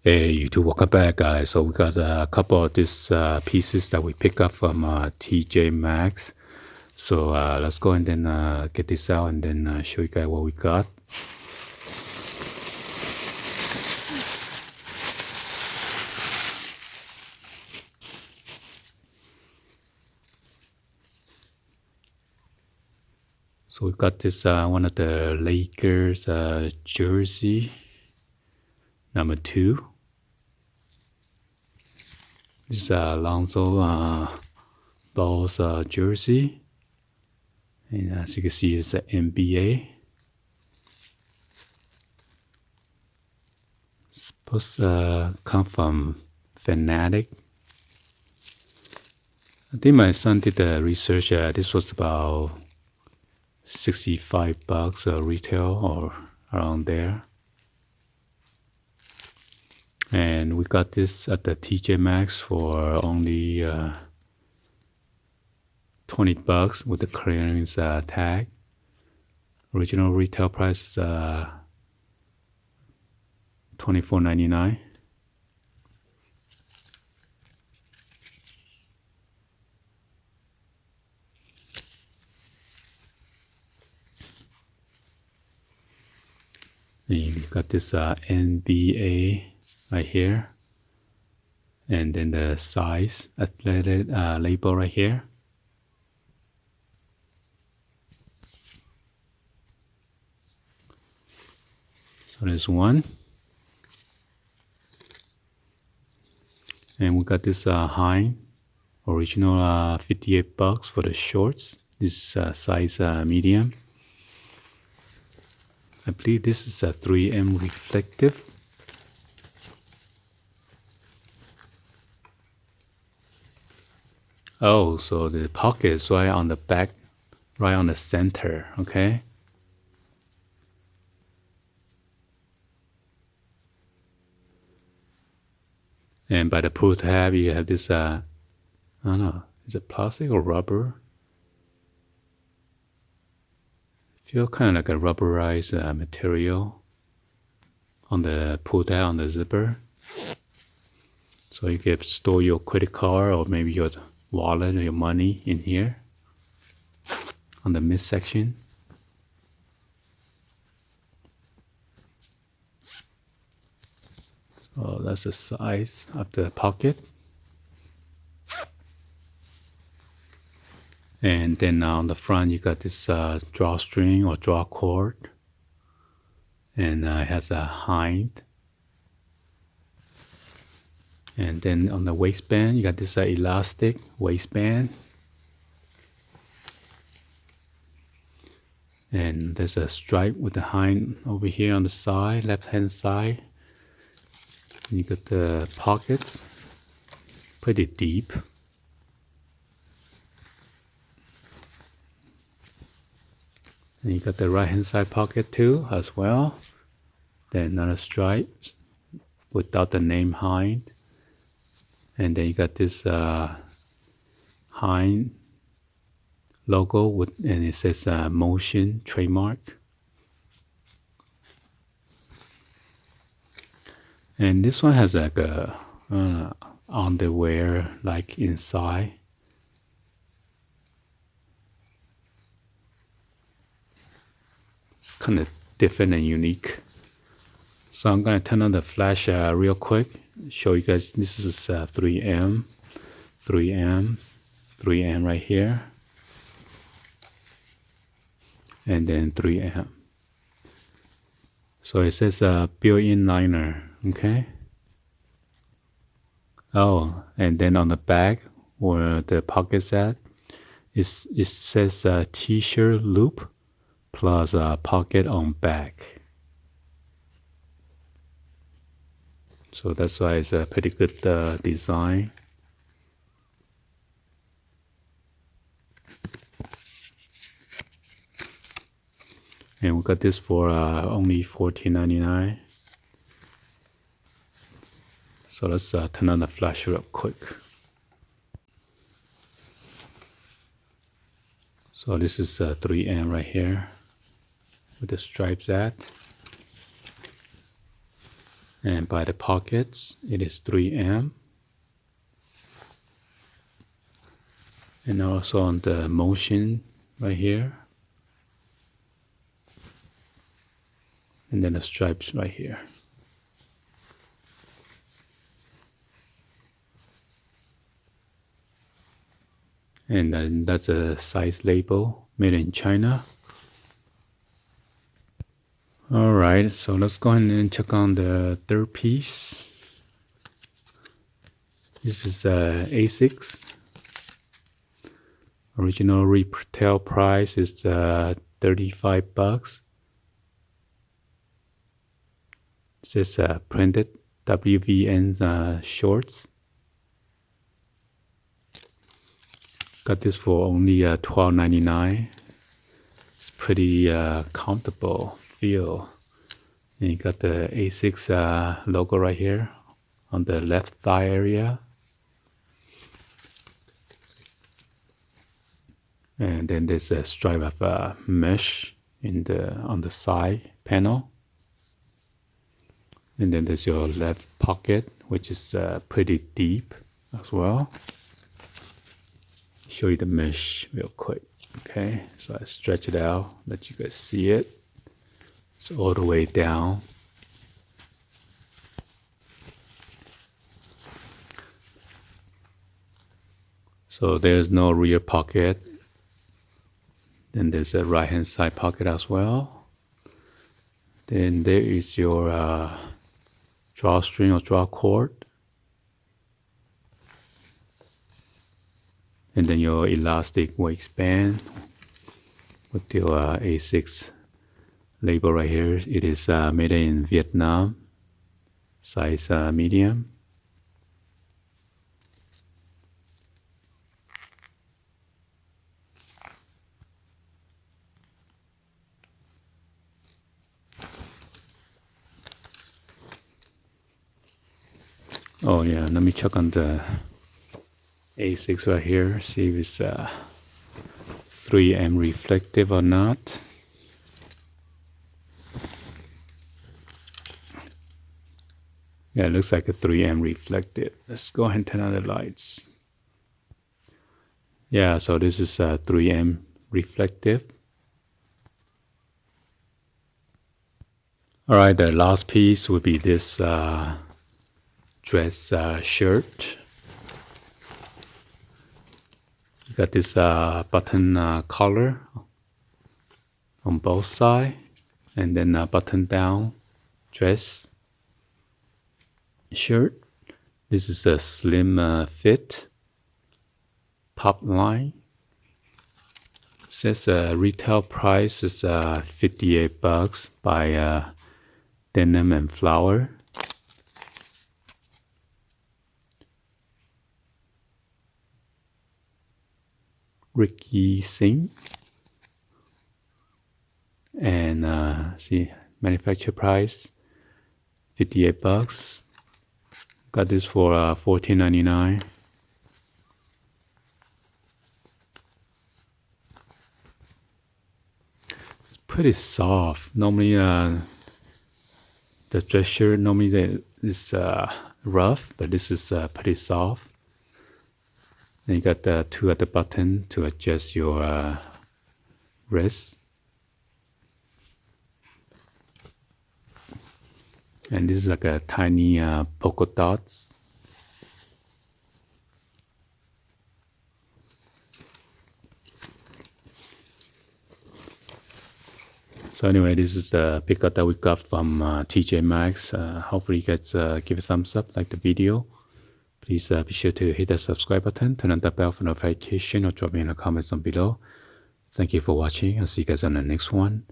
Hey YouTube, welcome back guys. So we got a couple of these pieces that we pick up from TJ Maxx. So let's go and then get this out and then show you guys what we got. So we got this one of the Lakers jersey, number 2. This is Lonzo Ball's jersey. And as you can see, it's an NBA. Supposed to come from Fanatic. I think my son did the research. This was about $65 retail or around there. And we got this at the TJ Maxx for only $20 with the clearance tag. Original retail price is $24.99. And you got this NBA right here, and then the size athletic label right here. So there's one, and we got this Hine original $58 for the shorts. This size medium. I believe this is a 3M reflective. Oh, so the pocket is right on the back, right on the center, okay? And by the pull tab, you have this, I don't know, is it plastic or rubber? Feel kind of like a rubberized material on the pull tab on the zipper. So you can store your credit card or maybe your wallet or your money in here on the midsection. So that's the size of the pocket. And then on the front, you got this drawstring or draw cord. And it has a hind. And then on the waistband, you got this elastic waistband. And there's a stripe with the hind over here on the side, left-hand side. And you got the pockets, pretty deep. And you got the right-hand side pocket too, as well. Then another stripe without the name hind. And then you got this hind logo with, and it says Motion trademark. And this one has like a underwear like inside. It's kind of different and unique. So I'm gonna turn on the flash real quick. Show you guys. This is 3M right here, and then 3M. So it says built-in liner. Okay. Oh, and then on the back where the pocket's at, it says t-shirt loop plus pocket on back. So that's why it's a pretty good design. And we got this for only $14.99. So let's turn on the flash real quick. So this is 3M right here with the stripes at. And by the pockets, it is 3M. And also on the motion right here. And then the stripes right here. And then that's a size label made in China. Alright, so let's go ahead and check on the third piece. This is A6. Original retail price is $35. It says printed WVN shorts. Got this for only $12.99. It's pretty comfortable feel. And you got the A6 logo right here on the left thigh area. And then there's a stripe of mesh on the side panel. And then there's your left pocket, which is pretty deep as well. Show you the mesh real quick. Okay, so I stretch it out, let you guys see it. It's all the way down. So there's no rear pocket. Then there's a right hand side pocket as well. Then there is your drawstring or draw cord. And then your elastic waistband with your A6 label right here. It is made in Vietnam, size medium. Oh yeah, let me check on the A6 right here, see if it's 3M reflective or not. Yeah, it looks like a 3M reflective. Let's go ahead and turn on the lights. Yeah, so this is 3M reflective. Alright, the last piece would be this dress shirt. You got this button collar on both sides, and then a button down dress shirt. This is a slim fit pop line. It says retail price is $58 by Denim and Flower. Ricky Singh. And see, manufacturer price $58. Got this for $14.99. It's pretty soft. Normally the dress shirt normally is rough, but this is pretty soft. Then you got the two at the button to adjust your wrist. And this is like a tiny polka dots. So anyway, this is the pickup that we got from TJ Maxx. Hopefully you guys give a thumbs up, like the video. Please be sure to hit the subscribe button, turn on the bell for notification, or drop me in the comments down below. Thank you for watching. I'll see you guys on the next one.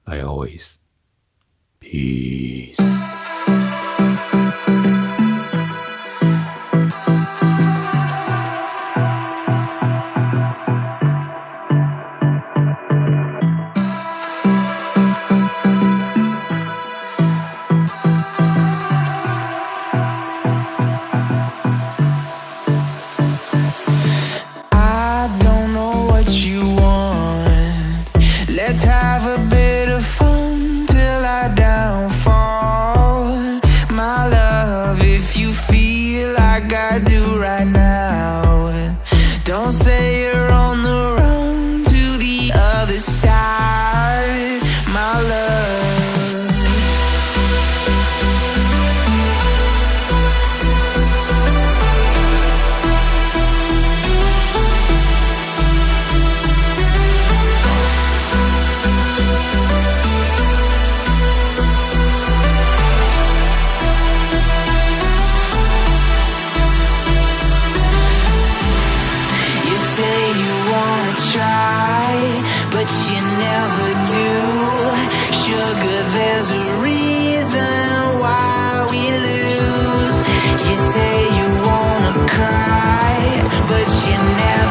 Like always, peace. Let's have a bit of fun till I downfall. Don't say you're on the run to the other side, my love. You say you wanna try, but you never do. Sugar, there's a reason why we lose. You say you wanna cry, but you never